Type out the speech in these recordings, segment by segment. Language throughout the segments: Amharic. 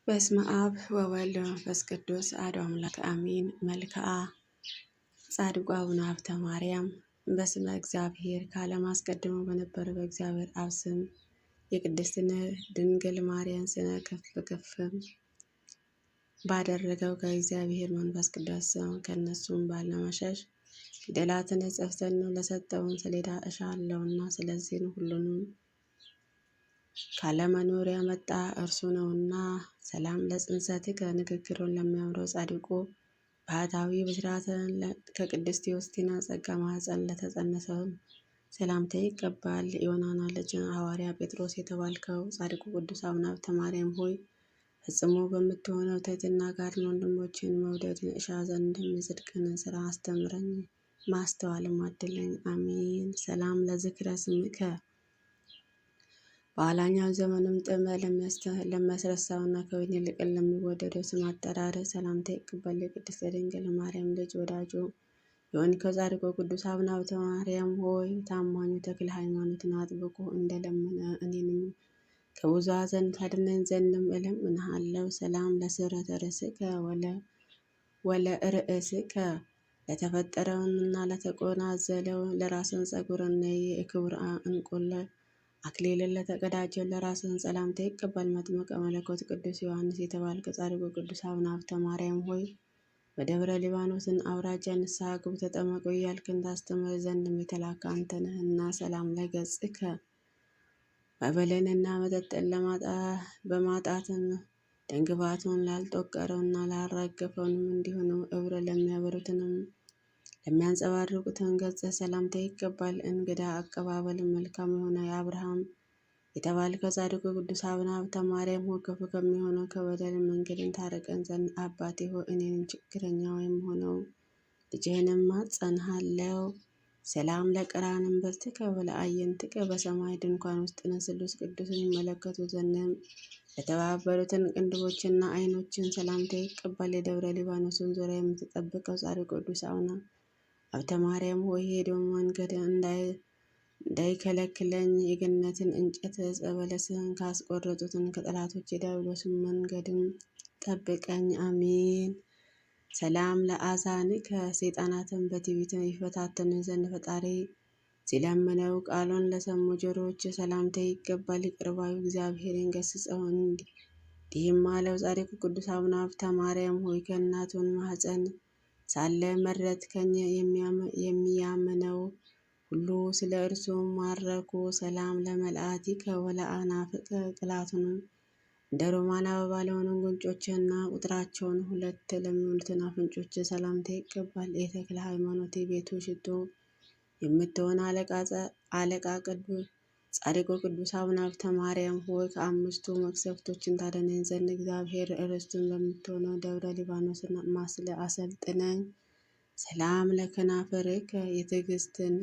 በስመ አብ ወወልድ ወመንፈስ ቅዱስ አሐዱ አምላክ አሜን። መልክዓ ጻድቁ አቡነ ሀብተ ማርያም። በስመ እግዚአብሔር ከዓለም አስቀድሞ በነበረ በእግዚአብሔር አብ ስም የቅድስት ድንግል ማርያም ስነ ከፍ ከፍም ባደረገው ከእግዚአብሔር መንፈስ ቅዱስ ስም ከእነሱም ባለመሸሽ ፊደላትን እጽፍ ዘንድ ለሰጠውን ሰሌዳ እሻለሁና ስለዚህ ሁሉንም ካለመኖር ያመጣ እርሱ ነውና። ሰላም ለጽንሰትከ ንግግሩን ለሚያምረው ጻድቁ ባህታዊ ብስራትን ከቅድስት ዮስቲና ጸጋ ማኅፀን ለተጸነሰው ሰላምታ ይገባል። የዮናና ልጅ ሐዋርያ ጴጥሮስ የተባልከው ጻድቁ ቅዱስ አቡነ ሀብተ ማርያም ሆይ ፈጽሞ በምትሆነው ትሕትና ጋር ወንድሞችን መውደድን እሻ ዘንድ የጽድቅን ስራ አስተምረኝ፣ ማስተዋልም አድለኝ። አሜን። ሰላም ለዝክረ ስምከ በኋላኛው ዘመንም ጥመ ለሚያስረሳውና ከወይን ይልቅ ለሚወደደው ስም አጠራር ሰላምታ ይቀበል። የቅድስት ድንግል ማርያም ልጅ ወዳጁ የሆንከው ጻድቁ ቅዱስ አቡነ ሀብተ ማርያም ሆይ ታማኙ ተክለ ሃይማኖትን አጥብቆ እንደለመነ እኔንም ከብዙ ሐዘን ታድነኝ ዘንድም እለምንሃለሁ። ሰላም ለስረተ ርእስከ ወለርእስከ ለተፈጠረውንና ለተቆናዘለው ለራስን ጸጉርና የክብር እንቁለ አክሊልን ለተቀዳጀው ለራስን ሰላምታ ይቀበል። መጥምቀ መለኮት ቅዱስ ዮሐንስ የተባልከ ጻድቁ ቅዱስ አቡነ ሀብተ ማርያም ሆይ በደብረ ሊባኖስን አውራጃ ንስሐ ግቡ ተጠመቁ እያልክን ታስተምር ዘንድም የተላከ አንተ ነህና። ሰላም ለገጽከ መብልንና መጠጥን በማጣትን ደንግባቱን ላልጠቆረውና ላልረገፈውንም እንዲሁም እብረ ለሚያበሩትንም ለሚያንጸባርቁትን ገጽ ሰላምታ ይገባል። እንግዳ አቀባበልን መልካም የሆነ የአብርሃም የተባልከው ጻድቁ ቅዱስ አቡነ ሀብተ ማርያም ሆይ ክፉ ከሚሆነው ከበደል መንገድን ታረቀን ዘንድ አባቴ ሆይ እኔንም ችግረኛ የምሆነው ልጅህንም ማጸንሃለው። ሰላም ለቀራንም በርትከ ወለአዕይንትከ በሰማይ ድንኳን ውስጥ ስሉስ ቅዱስን ይመለከቱ ዘንድም ለተባበሩትን ቅንድቦችና ዓይኖችን ሰላምታ ይቀበል። የደብረ ሊባኖስን ዙሪያ የምትጠብቀው ጻድቁ ቅዱስ አቡነ ሀብተ ማርያም ሆይ ሄዶ መንገድ እንዳይከለክለኝ የገነትን እንጨት ዕፀ በለስን ካስቆረጡትን ከጠላቶች የዲያብሎስን መንገድን ጠብቀኝ። አሜን። ሰላም ለአዛንከ ሰይጣናትን በትዕቢት ይፈታተኑ ዘንድ ፈጣሪ ሲለምነው ቃሉን ለሰሙ ጆሮዎች ሰላምታ ይገባል። ይቅር ባዩ እግዚአብሔርን ገሥጸው እንዲህም አለው። ጻድቁ ቅዱስ አቡነ ሀብተ ማርያም ሆይ ከእናቱን ማኅፀን ሳለ መረጥከኝ። የሚያምነው ሁሉ ስለ እርሱ ማረኩ። ሰላም ለመልአቲከ ወለአናፍቀ ቅላቱንም እንደ ሮማን አበባ ለሆኑ ጉንጮችና ቁጥራቸውን 2 ለሚሆኑትን አፍንጮች ሰላምታ ይገባል። የተክለ ሃይማኖት ቤቱ ሽቶ የምትሆን አለቃ ጻድቁ ቅዱስ አቡነ ሀብተ ማርያም ሆይ ከ5ቱ መቅሰፍቶችን ታድነኝ ዘንድ እግዚአብሔር ርስቱን በምትሆነው ደብረ ሊባኖስን ማስለ አሰልጥነኝ። ሰላም ለከናፍርከ የትዕግስትን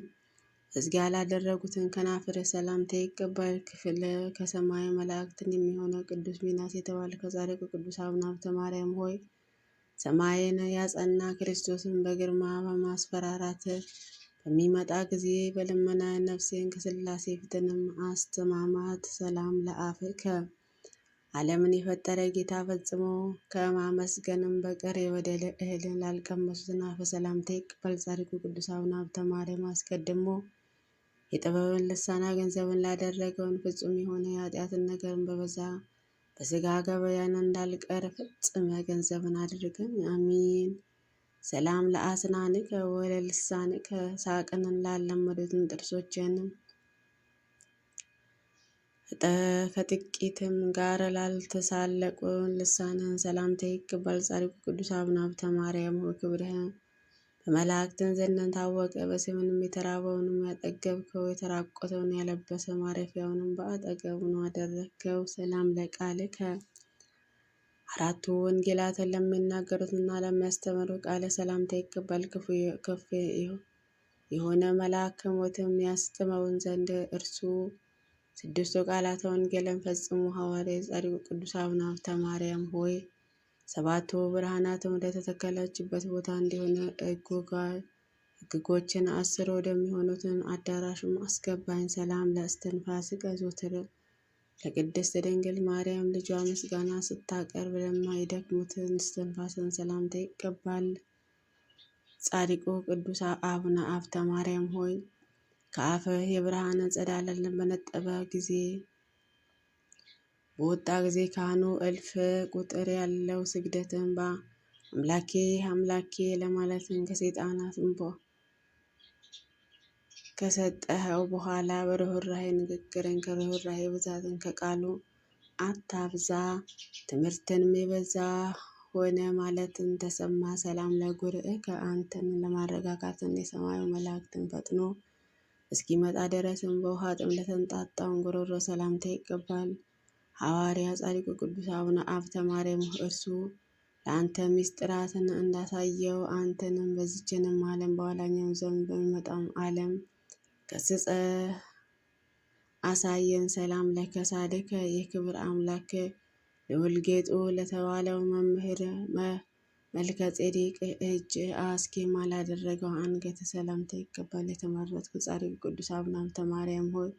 መዝጊያ ላደረጉትን ከናፍር ሰላምታ ይገባል። ክፍል ከሰማይ መላእክትን የሚሆነው ቅዱስ ሚናስ የተባልከው ጻድቁ ቅዱስ አቡነ ሀብተ ማርያም ሆይ ሰማይን ያጸና ክርስቶስን በግርማ በማስፈራራት በሚመጣ ጊዜ በልመና ነፍሴን ከሥላሴ ፊትንም አስተማማት። ሰላም ለአፍከ ዓለምን የፈጠረ ጌታ ፈጽሞ ከማመስገንም በቀር የበደል እህልን ላልቀመሱትን አፈ ሰላምታ ይቀበል። ጻድቁ ቅዱስ አቡነ ሀብተ ማርያም አስቀድሞ የጥበብን ልሳና ገንዘብን ላደረገውን ፍጹም የሆነ የኃጢአትን ነገርን በበዛ በሥጋ ገበያን እንዳልቀር ፍጽመ ገንዘብን አድርገን። አሚን። ሰላም ለአስናንከ ወለልሳንከ ሳቅንን ላለመዱትን ጥርሶችንም ከጥቂትም ጋር ላልተሳለቁ ልሳንን ሰላምታ ይገባል። ጻድቁ ቅዱስ አቡነ ሀብተ ማርያም ሆይ ክብርህን በመላእክትን ዘንድ ታወቀ። በስምንም የተራበውንም ያጠገብከው የተራቆተውን ያለበሰ ማረፊያውንም በአጠገቡ ነው አደረግከው። ሰላም ለቃልከ 4ቱ ወንጌላትን ለሚናገሩትና ለሚያስተምሩ ቃለ ሰላምታ ይገባል። ክፉ የሆነ መልአክ ከሞትም ያስጥመውን ዘንድ እርሱ 6ቱ ቃላተ ወንጌልን ፈጽሞ ሐዋርያ ጻድቁ ቅዱስ አቡነ ሀብተ ማርያም ሆይ 7ቱ ብርሃናትን ወደ ተተከለችበት ቦታ እንዲሆን ሕግጎችን 10 ወደሚሆኑትን አዳራሽም አስገባኝ። ሰላም ለእስትንፋስከ ዘወትር ለቅድስት ድንግል ማርያም ልጇ ምስጋና ስታቀርብ ለማይደክሙትን እስትንፋስን ሰላምታ ይገባል። ጻድቁ ቅዱስ አቡነ ሀብተ ማርያም ሆይ ከአፍህ የብርሃን ጸዳለን በወጣ ጊዜ ካህኑ እልፍ ቁጥር ያለው ስግደትን አምላኬ አምላኬ ለማለትን ከሰይጣናት ከሰጠኸው በኋላ በርኅራኄ ንግግርን ከርኅራኄ ብዛትን ከቃሉ አታብዛ። ትምህርትንም የበዛ ሆነ ማለትን ተሰማ። ሰላም ለጉርእ አንተን ለማረጋጋትን የሰማዩ መላእክትን ፈጥኖ እስኪመጣ ድረስም በውሃ ጥም ለተንጣጣውን ጉሮሮ ሰላምታ ይገባል። ሐዋርያ ጻድቁ ቅዱስ አቡነ ሀብተ ማርያም እርሱ ለአንተ ምስጢራትን እንዳሳየው አንተንም በዚችንም ዓለም በኋላኛው ዘመን በሚመጣው ዓለም ገስጸ አሳየን። ሰላም ለከሳድከ የክብር አምላክ ልዑል ጌጡ ለተባለው መምህር መልከ ጼዴቅ እጅ አስኬማ ላደረገው አንገት ሰላምታ ይገባል። የተመረጥኩ ጻድቁ ቅዱስ አቡነ ሀብተ ማርያም ሆይ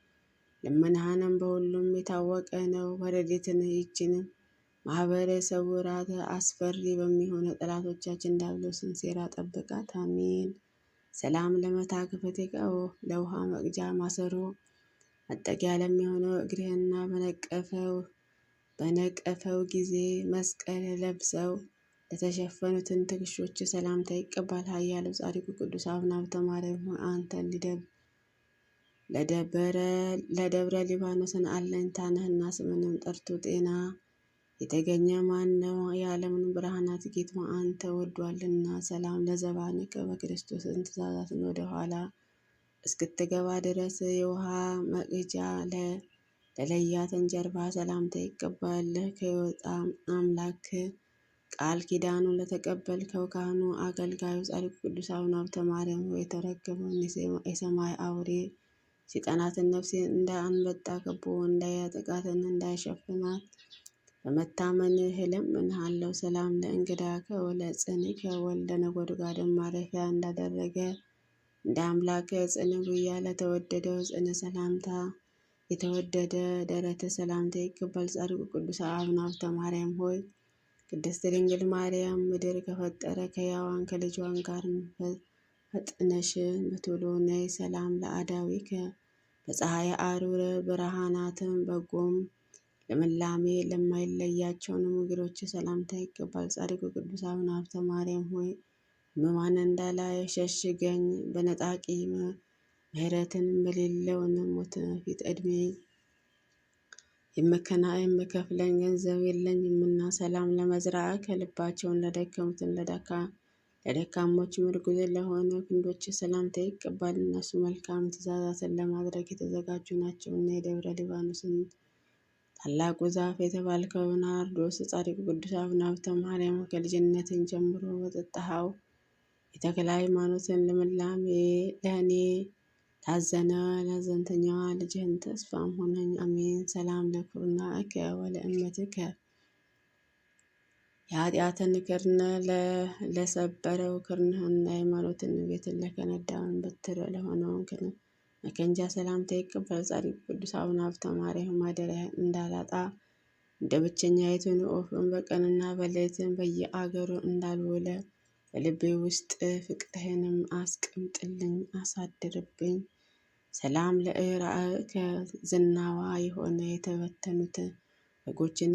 ልመናህንም በሁሉም የታወቀ ነው። በረድኤትን ይህችንም ማህበረ ሰውራት አስፈሪ በሚሆነ ጠላቶቻችን ዲያብሎስን ሴራ ጠብቃት። አሜን። ሰላም ለመታከፈቴከ ለውሃ መቅጃ ማሰሮ መጠጊያ ለሚሆነው እግርህና በነቀፈው ጊዜ መስቀል ለብሰው ለተሸፈኑትን ትከሾች ሰላምታ ይገባል። ኃያሉ ጻድቁ ቅዱስ አቡነ ሀብተ ማርያም ሆይ አንተን ለደብረ ሊባኖስን አለኝታ ነህና ስምንም ጠርቶ ጤና የተገኘ ማን ነው? የዓለምን ብርሃናት ጌታ አንተ ወዷልና። ሰላም ለዘባንከ በክርስቶስን ትእዛዛትን ወደ ኋላ እስክትገባ ድረስ የውሃ መቅጃ ለለያትን ጀርባ ሰላምታ ይገባል። ከወጣ አምላክ ቃል ኪዳኑ ለተቀበልከው ካህኑ አገልጋዩ ጻድቁ ቅዱስ አቡነ ሀብተ ማርያም ሆይ የተረገመውን የሰማይ አውሬ ሰይጣናትን ነፍሴን እንደ አንበጣ ከቦ እንዳያጠቃትን እንዳይሸፍናት በመታመንህ እለምንሃለሁ። ሰላም ለእንግዳከ ወለጽንዕከ ወልደ ነጎድጓድን ማረፊያ እንዳደረገ እንደ አምላክ ጽን ጉያ ለተወደደው ጽን ሰላምታ የተወደደ ደረት ሰላምታ ይገባል። ጻድቁ ቅዱስ አቡነ ሀብተ ማርያም ሆይ ቅድስት ድንግል ማርያም ምድር ከፈጠረ ከሕያዋን ከልጇን ጋር ፈጥነሽ በቶሎ ነይ። ሰላም ለአዳዊከ በፀሐይ አሩር ብርሃናትን በጎም ልምላሜ ለማይለያቸውንም እግሮች ሰላምታ ይገባል። ጻድቁ ቅዱስ አቡነ ሀብተ ማርያም ሆይ ሕሙማን እንዳላሸሽገኝ በነጣቂ ምሕረትን በሌለውን ሞት ፊት ዕድሜ የምከፍለኝ ገንዘብ የለኝምና። ሰላም ለመዝራዕከ ልባቸውን ለደከሙትን ለደካሞች ምርጉዝ ለሆነ ክንዶች ሰላምታ ይገባል። እነሱ መልካም ትእዛዛትን ለማድረግ የተዘጋጁ ናቸውና። የደብረ ሊባኖስን ታላቁ ዛፍ የተባልከው ናርዶስ ጻድቁ ቅዱስ አቡነ ሀብተ ማርያም ከልጅነትን ጀምሮ በጠጣኸው የተክለ ሃይማኖትን ልምላሜ ለእኔ ታዘነ ለዘንተኛዋ ልጅህን ተስፋም ሆነኝ። አሜን። ሰላም ለኩርናዕከ ወለእመትከ የኃጢአትን ክርነ ለሰበረው ክርንህን የሃይማኖትን ቤትን ለከነዳውን በትር ለሆነውን መከንጃ ሰላምታ ይገባል። ጻድቁ ቅዱስ አቡነ ሀብተ ማርያም ማደሪያ እንዳላጣ እንደ ብቸኛይቱን ወፍን በቀንና በሌሊትን በየአገሩ እንዳልውለ በልቤ ውስጥ ፍቅርህንም አስቀምጥልኝ አሳድርብኝ። ሰላም ለእራእከ ዝናዋ የሆነ የተበተኑት በጎችን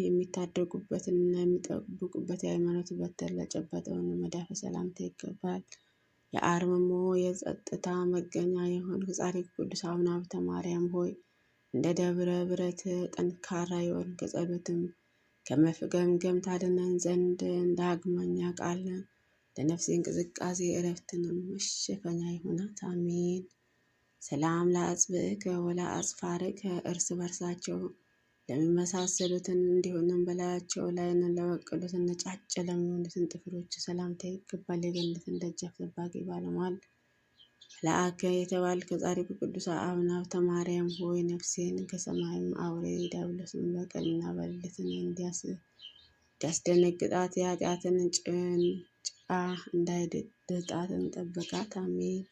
የሚታደጉበትንና የሚጠብቁበት የሃይማኖት በትር ለጨበጠውን መዳፍ ሰላምታ ይገባል። የአርምሞ የጸጥታ መገኛ የሆንክ ጻድቁ ቅዱስ አቡነ ሀብተ ማርያም ሆይ እንደ ደብረ ብረት ጠንካራ የሆንክ ጸሎትም ከመፍገምገም ታድነን ዘንድ ዳግመኛ ቃል ለነፍሴ እንቅስቃሴ እረፍትንም መሸፈኛ ይሆናት። አሜን። ሰላም ለአጽብዕከ ወለአጽፋርከ እርስ በርሳቸው ለሚመሳሰሉትን እንዲሆንም በላያቸው ላይ ለበቀሉትን ነጫጭ ለሚሆኑትን ጥፍሮች ሰላምታ ይገባል። የገነትን ደጃፍ ጠባቂ ባለሟል መልአከ የተባልከ ጻድቁ ቅዱስ አቡነ ሀብተ ማርያም ሆይ ነፍሴን ከሰማይም አውሬ ዲያብሎስን በቀንና በሌሊትን እንዲያስደነግጣት የኃጢአትን ጭንጫ እንዳይድጣትን ጠብቃት። አሜን።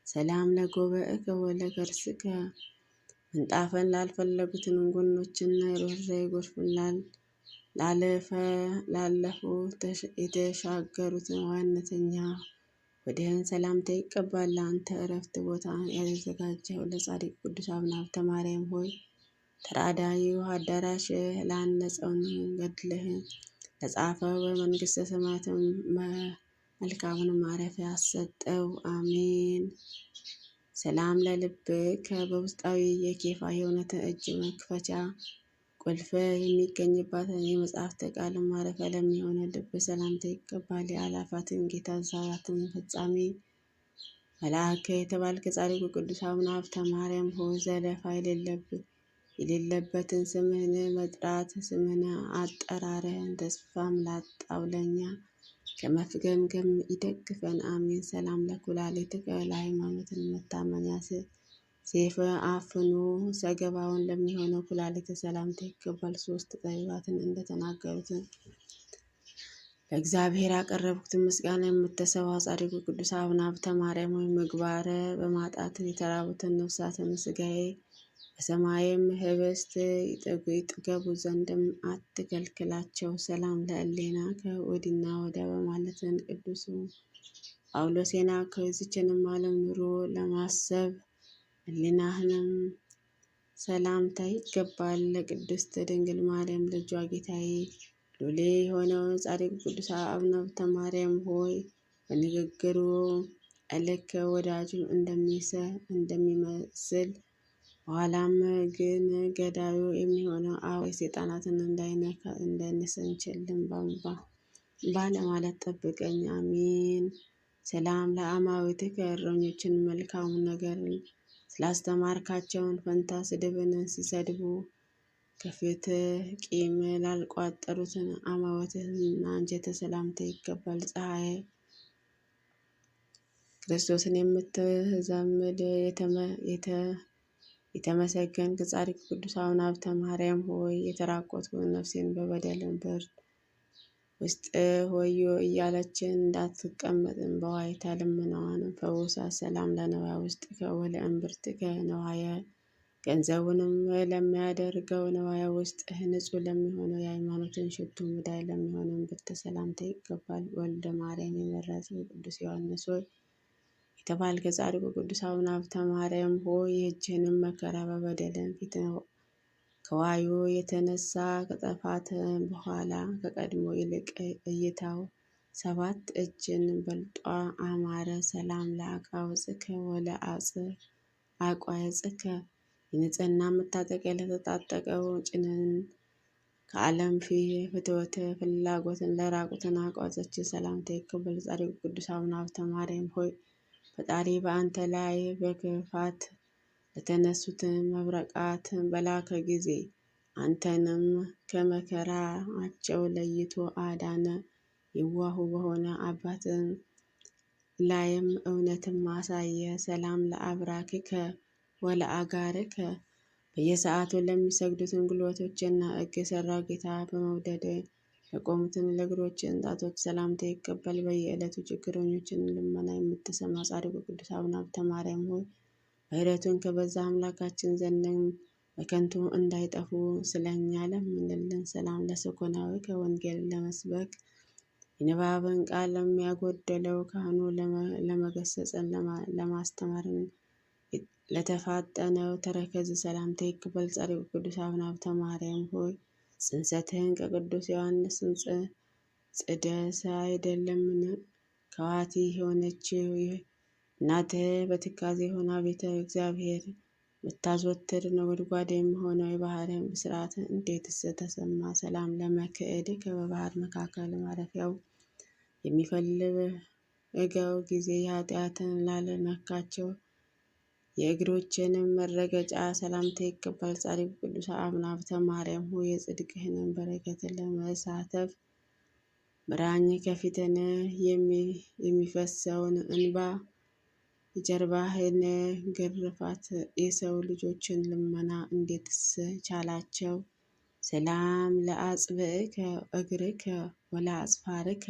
ሰላም ለጎበዕከ ወለከርስከ ምንጣፍን ላልፈለጉትን ጎኖችና የርኅራኄ ጎርፍን ላለፉ የተሻገሩትን ዋናተኛ ወዲህን ሰላምታ ይገባል። ለአንተ እረፍት ቦታ ያዘጋጀው ለጻድቅ ቅዱስ አቡነ ሀብተ ማርያም ሆይ ተራዳኢው አዳራሽ ላነጸውን ገድልህ ለጻፈው በመንግሥተ ሰማያትም መልካሙን ማረፊያ አሰጠው። አሜን። ሰላም ለልብከ በውስጣዊ የኬፋ የእውነት እጅ መክፈቻ ቁልፍ የሚገኝባትን የመጽሐፍተ ቃል ማረፊያ ለሚሆነ ልብ ሰላምታ ይገባል። የአእላፋትን ጌታ ትእዛዛትን ፈጻሚ መልአክ የተባልክ ጻድቁ ቅዱስ አቡነ ሀብተ ማርያም ሆይ ዘለፋ የሌለበትን ስምህን መጥራት ስምህን አጠራርህን ተስፋም ላጣው ለእኛ ከመፍገምገም ይደግፈን። አሜን። ሰላም ለኩላሊትከ ለሃይማኖትን መታመኛ ሴፈ አፍኖ ሰገባውን ለሚሆነው ኩላሊት ሰላምታ ይገባል። ሶስት ጠቢባትን እንደተናገሩትን ለእግዚአብሔር ያቀረብኩትን ምስጋና የምትሰዋው ጻድቁ ቅዱስ አቡነ ሀብተ ማርያም ሆይ ምግባረ በማጣት የተራቡትን ነፍሳትን ስጋዬ በሰማይም ህብስት ይጥገቡ ዘንድም አትከልክላቸው። ሰላም ለእሌና ከወዲና ወደ በማለትን ቅዱስ ጳውሎሴና ከዚችንም ዓለም ኑሮ ለማሰብ ህሊናህንም ሰላምታ ይገባል። ለቅድስት ድንግል ማርያም ልጇ ጌታዬ ሎሌ የሆነውን ጻድቅ ቅዱስ አቡነ ሀብተ ማርያም ሆይ በንግግሩ ልክ ወዳጁ እንደሚመስል በኋላም ግን ገዳዩ የሚሆነው አውሬ ሰይጣናትን እንዳይነሰንችልን ባለማለት ጠብቀኝ። አሜን። ሰላም ለአማዊትከ እረኞችን መልካሙን ነገር ስላስተማርካቸውን ፈንታ ስድብን ሲሰድቡ ከፊትህ ቂም ላልቋጠሩትን አማወትህና አንጀተ ሰላምታ ይገባል። ፀሐይ ክርስቶስን የምትዘምድ የተመሰገንክ ጻድቅ ቅዱስ አቡነ ሀብተ ማርያም ሆይ የተራቆትኩን ነፍሴን በበደልን ብርድ ውስጥ ወዮ እያለችን እንዳትቀመጥን በዋይታ ልመናዋንም ፈውሳት። ሰላም ለነዋያ ውስጥከ ወለእምብርትከ ነዋየ ገንዘቡንም ለሚያደርገው ነዋያ ውስጥህ ንጹሕ ለሚሆነው የሃይማኖትን ሽቱ ሙዳይ ለሚሆነው እምብርት ሰላምታ ይገባል። ወልደ ማርያም የመረጠ ቅዱስ ዮሐንስ ሆይ የተባልከ ጻድቁ ቅዱስ አቡነ ሀብተ ማርያም ሆይ የእጅህንም መከራ በበደልን ፊት ከዋዩ የተነሳ ከጥፋት በኋላ ከቀድሞ ይልቅ እይታው 7 እጅን በልጧ አማረ። ሰላም ለአቃውጽከ አቋየጽከ የንጽህና መታጠቂያ ለተጣጠቀው ጭንን ከዓለም ፍትወት ፍላጎትን ለራቁትን አቋጾች ሰላምታ ይገባል። ጻድቁ ቅዱስ አቡነ ሀብተ ማርያም ሆይ ፈጣሪ በአንተ ላይ በክፋት ለተነሱትን መብረቃት በላከ ጊዜ አንተንም ከመከራቸው ለይቶ አዳነ። የዋሁ በሆነ አባትን ላይም እውነትን ማሳየ። ሰላም ለአብራክከ ወለአጋርከ በየሰዓቱ ለሚሰግዱትን ጉልበቶችና እግ የሰራ ጌታ በመውደድ ለቆሙትን ለእግሮችን ጣቶች ሰላምታ ይገባል። በየዕለቱ ችግረኞችን ልመና የምትሰማ ጻድቁ ቅዱስ አቡነ ሀብተ ማርያም ሆይ ምሕረቱን ከበዛ አምላካችን ዘንድም በከንቱ እንዳይጠፉ ስለኛ ለምንልን። ሰላም ለሰኮናዊ ከወንጌል ለመስበክ የንባብን ቃል ለሚያጎደለው ካህኑ ለመገሰጽን ለማስተማርን ለተፋጠነው ተረከዝ ሰላምታ ይገባል። ጻድቁ ቅዱስ አቡነ ሀብተ ማርያም ሆይ ጽንሰትህን ከቅዱስ ዮሐንስ ጽደስ አይደለምን? ከዋቲ የሆነችው እናትህ በትካዜ ሆና ቤተ እግዚአብሔር ብታዘወትር ነጎድጓድ የሚሆነው የባህርን ብስራት እንዴትስ ተሰማ? ሰላም ለመክዕድከ በባህር መካከል ማረፊያው የሚፈልገው ጊዜ ኃጢአትን ላለነካቸው የእግሮችንም መረገጫ ሰላምታ ይገባል። ጻድቁ ቅዱስ አቡነ ሀብተ ማርያም ሆይ የጽድቅህንን በረከትን ለመሳተፍ ምራኝ። ከፊትን የሚፈሰውን እንባ የጀርባህን ግርፋት የሰው ልጆችን ልመና እንዴትስ ቻላቸው? ሰላም ለአጽብዕከ እግርከ ወለአጽፋርከ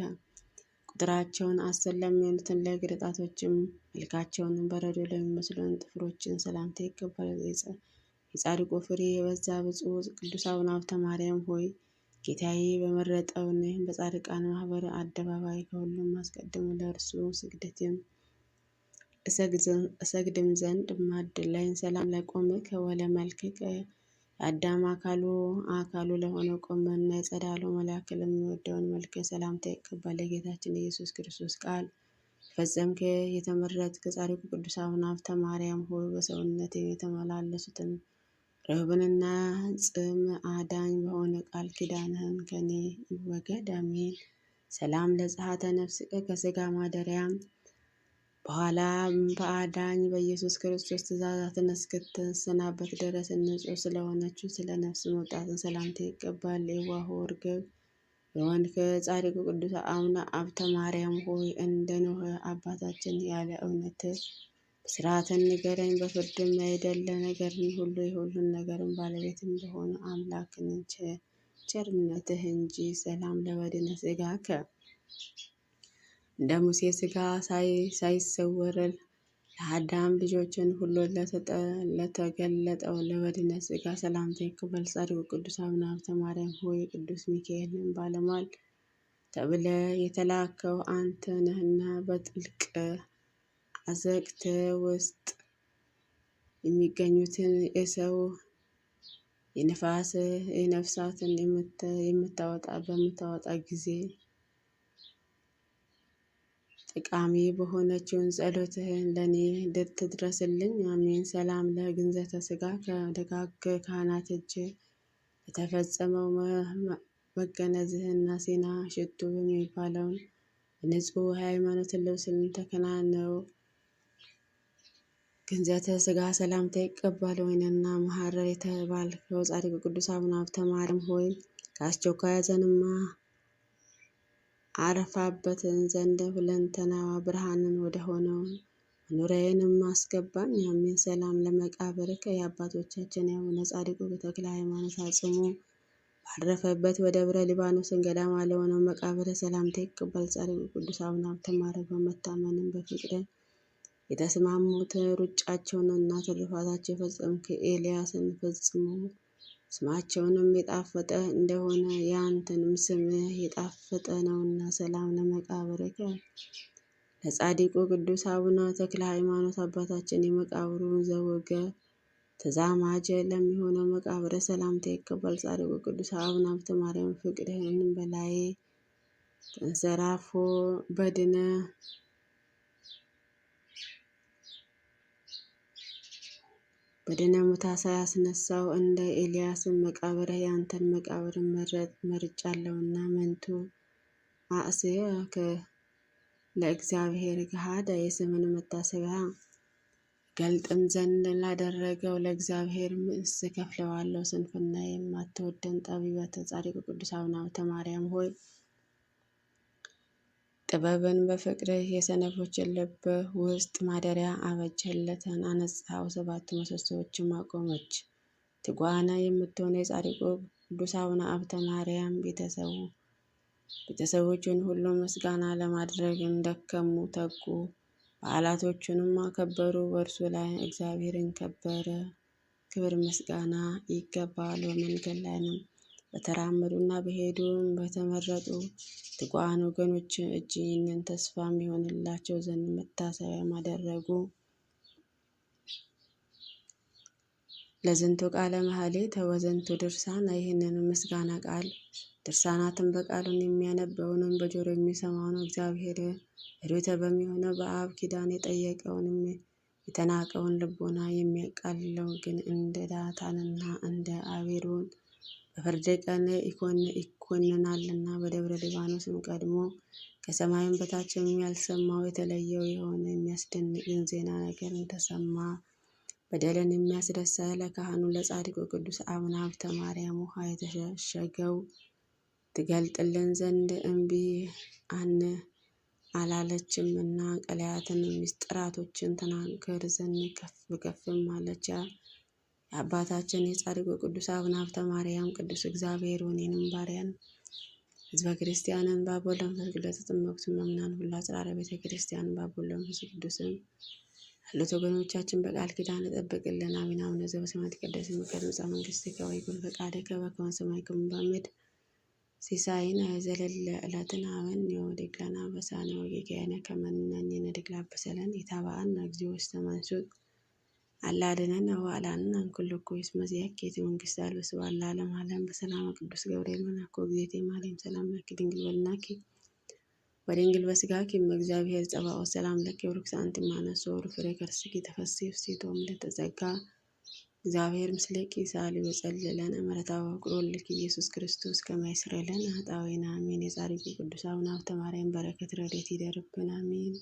ቁጥራቸውን 10 ለሚሆኑትን ለእግር ጣቶችም መልካቸውን በረዶ ለሚመስሉን ጥፍሮችን ሰላምታ ይገባል። የጻድቁ ፍሬ የበዛ ብፁዕ ቅዱስ አቡነ ሀብተ ማርያም ሆይ ጌታዬ በመረጠውን በጻድቃን ማህበር አደባባይ ከሁሉም አስቀድሞ ለእርሱ እሰግድም ዘንድ ማድለኝ ሰላም ለቆምከ ወለመልክከ የአዳም አካሉ ለሆነ ቆመና የጸዳሉ መልአክ ለሚወደውን መልክ ሰላምታ ይቀበል። ጌታችን ኢየሱስ ክርስቶስ ቃል ፈጸምከ የተመረጥክ ጻድቁ ቅዱስ አቡነ ሀብተ ማርያም ሆይ በሰውነት የተመላለሱትን ርኅብንና ጽም አዳኝ በሆነ ቃል ኪዳንህን ከኔ ይወገድ፣ አሜን። ሰላም ለጸሐተ ነፍስከ ከስጋ ማደሪያ በኋላ በአዳኝ በኢየሱስ ክርስቶስ ትእዛዛትን እስክትሰናበት ድረስ ንጹሕ ስለሆነችው ስለ ነፍስ መውጣትን ሰላምታ ይቀባል። የዋሆ እርግብ የሆንክ ጻድቁ ቅዱስ አቡነ ሀብተ ማርያም ሆይ እንደ ኖህ አባታችን ያለ እውነት ስርዓትን ንገረኝ፣ በፍርድም አይደለ ነገርን ሁሉ የሁሉን ነገርን ባለቤት እንደሆነ አምላክን ቸርነትህ እንጂ። ሰላም ለበድነ ሥጋከ እንደ ሙሴ ሥጋ ሳይሰወር ለአዳም ልጆችን ሁሉ ለተገለጠው ለበድነ ሥጋ ሰላምታ ይቀበል። ጻድቁ ቅዱስ አቡነ ሀብተ ማርያም ሆይ ቅዱስ ሚካኤልን ባለሟል ተብለ የተላከው አንተ ነህና በጥልቅ አዘቅት ውስጥ የሚገኙትን የሰው የነፍሳትን በምታወጣ ጊዜ ጠቃሚ በሆነችውን ጸሎትህን ለእኔ ትድረስልኝ፣ አሜን። ሰላም ለግንዘተ ሥጋ ከደጋግ ካህናት እጅ የተፈጸመው መገነዝህና ሴና ሽቱ የሚባለውን በንጹሕ ሃይማኖትን ልብስን ተከናነው ግንዘተ ሥጋ ሰላምታ ይቀበል። ወይንና መሐረር የተባልከው ጻድቁ ቅዱስ አቡነ ሀብተ ማርያም ሆይ ከአስቸኳይ ሐዘንማ አረፋበትን ዘንድ ሁለንተናዋ ብርሃንን ወደ ሆነው መኖሪያዬንም አስገባኝ፣ አሜን። ሰላም ለመቃብርከ የአባቶቻችን የአቡነ ጻድቁ ተክለ ሃይማኖት አጽሙ ባረፈበት በደብረ ሊባኖስን ገዳም ለሆነው መቃብር ሰላምታ ይቀበል። ጻድቁ ቅዱስ አቡነ ሀብተ ማርያም በመታመንም በፍቅር የተስማሙት ሩጫቸውንና ትሩፋታቸው የፈጸምክ ኤልያስን ፈጽሞ ስማቸውንም የጣፈጠ እንደሆነ የአንተንም ስምህ የጣፈጠ ነውና ሰላም ለመቃብርከ ለጻድቁ ቅዱስ አቡነ ተክለ ሃይማኖት አባታችን የመቃብሩን ዘወገ ተዛማጀ ለሚሆነው መቃብረ ሰላምታ ይቀበል። ጻድቁ ቅዱስ አቡነ ሀብተ ማርያም ፍቅርህን በላዬ ተንሰራፎ በድነ ሙታ ሳያስነሳው እንደ ኤልያስን መቃብርህ ያንተን መቃብር መርጫለሁና መንቱ አእስያከ ለእግዚአብሔር ገሃደ የስምን መታሰቢያ ገልጥም ዘንድ ላደረገው ለእግዚአብሔር ምስ ከፍለዋለሁ። ስንፍና የማትወደን ጠቢበተ ጻድቁ ቅዱስ አቡነ ሀብተ ማርያም ሆይ ጥበብን በፍቅርህ የሰነፎችን ልብ ውስጥ ማደሪያ አበጀለትን አነጻው። 7 ምሰሶዎችም አቆመች። ትጉሃን የምትሆነ የጻድቁ ቅዱስ አቡነ ሀብተ ማርያም ቤተሰቦችን ሁሉ ምስጋና ለማድረግ እንደከሙ ተጉ። በዓላቶቹንም አከበሩ። በእርሱ ላይ እግዚአብሔርን ክብር ምስጋና ይገባል። በመንገድ ላይም በተራመዱና በሄዱ በተመረጡ ትጉሃን ወገኖች እጅ ይህንን ተስፋ የሚሆንላቸው ዘንድ መታሰቢያ አደረጉ። ለዝንቱ ቃለ ማህሌት ወዘንቱ ድርሳን ይህንን ምስጋና ቃል ድርሳናትን በቃሉን የሚያነበውንም በጆሮ የሚሰማውን እግዚአብሔር ርቱዕ በሚሆነው በአብ ኪዳን የጠየቀውንም የተናቀውን ልቦና የሚያቃልለው ግን እንደ ዳታንና እንደ አቤሮን በፍርድ ቀን ይኮንናልና። በደብረ ሊባኖስም ቀድሞ ከሰማይም በታች ያልሰማው የተለየው የሆነ የሚያስደንቅን ዜና ነገርን ተሰማ። በደልን የሚያስረሳ ለካህኑ ለጻድቁ ቅዱስ አቡነ ሀብተ ማርያም ውሃ የተሸሸገው ትገልጥልን ዘንድ እምቢ አላለችም እና ቀላያትን ምስጢራቶችን ተናገር ዘንድ ከፍም አለች። የአባታችን የጻድቁ ቅዱስ አቡነ ሀብተ ማርያም ቅዱስ እግዚአብሔር እኔንም ባሪያን ሕዝበ ክርስቲያንን በአብ ወወልድ ወመንፈስ ቅዱስ የተጠመቁትን ምእመናን ሁሉ አጽራረ ቤተ ክርስቲያንን በአብ ወወልድ ወመንፈስ ቅዱስም ያሉት ወገኖቻችን በቃል ኪዳን ጠብቅልን። አሜን። አቡነ ዘበሰማያት ይትቀደስ ስምከ ትምጻእ መንግሥትከ ወይኩን ፈቃድከ በከመ በሰማይ ከማሁ በምድር ሲሳየነ ዘለለ ዕለትነ ሀበነ ወኅድግ ለነ አበሳነ ወጌጋየነ ከመ ንሕነኒ ንኅድግ ለአበሳነ ኢታብአነ እግዚኦ ውስተ መንሱት አላ አድኅነነ ወባልሐነ እምኩሉ እኩይ እስመ ዚአከ ይእቲ መንግሥት ኃይል ወስብሐት ለዓለመ ዓለም። በሰላመ ቅዱስ ገብርኤል መልአክ ወእግዝእቴ ማርያም ሰላም ለኪ ድንግል በድናኪ ወድንግል በሥጋኪ እም እግዚአብሔር ጸባኦት ሰላም ለኪ ወርክስ አንቲ እማነሶ ፍሬ ከርስኪ ተፈሥሒ ፍሥሕት ወምልዕተ ጸጋ እግዚአብሔር ምስሌኪ ሳሊ ወጸልይ ለነ ምሕረተ ወፍቅር ወልድኪ ኢየሱስ ክርስቶስ ከመ ይስረይ ለነ ኃጣውኢነ አሜን። የጻድቁ ቅዱስ አቡነ ሀብተ ማርያም በረከት ረድኤት ይደርብን አሜን።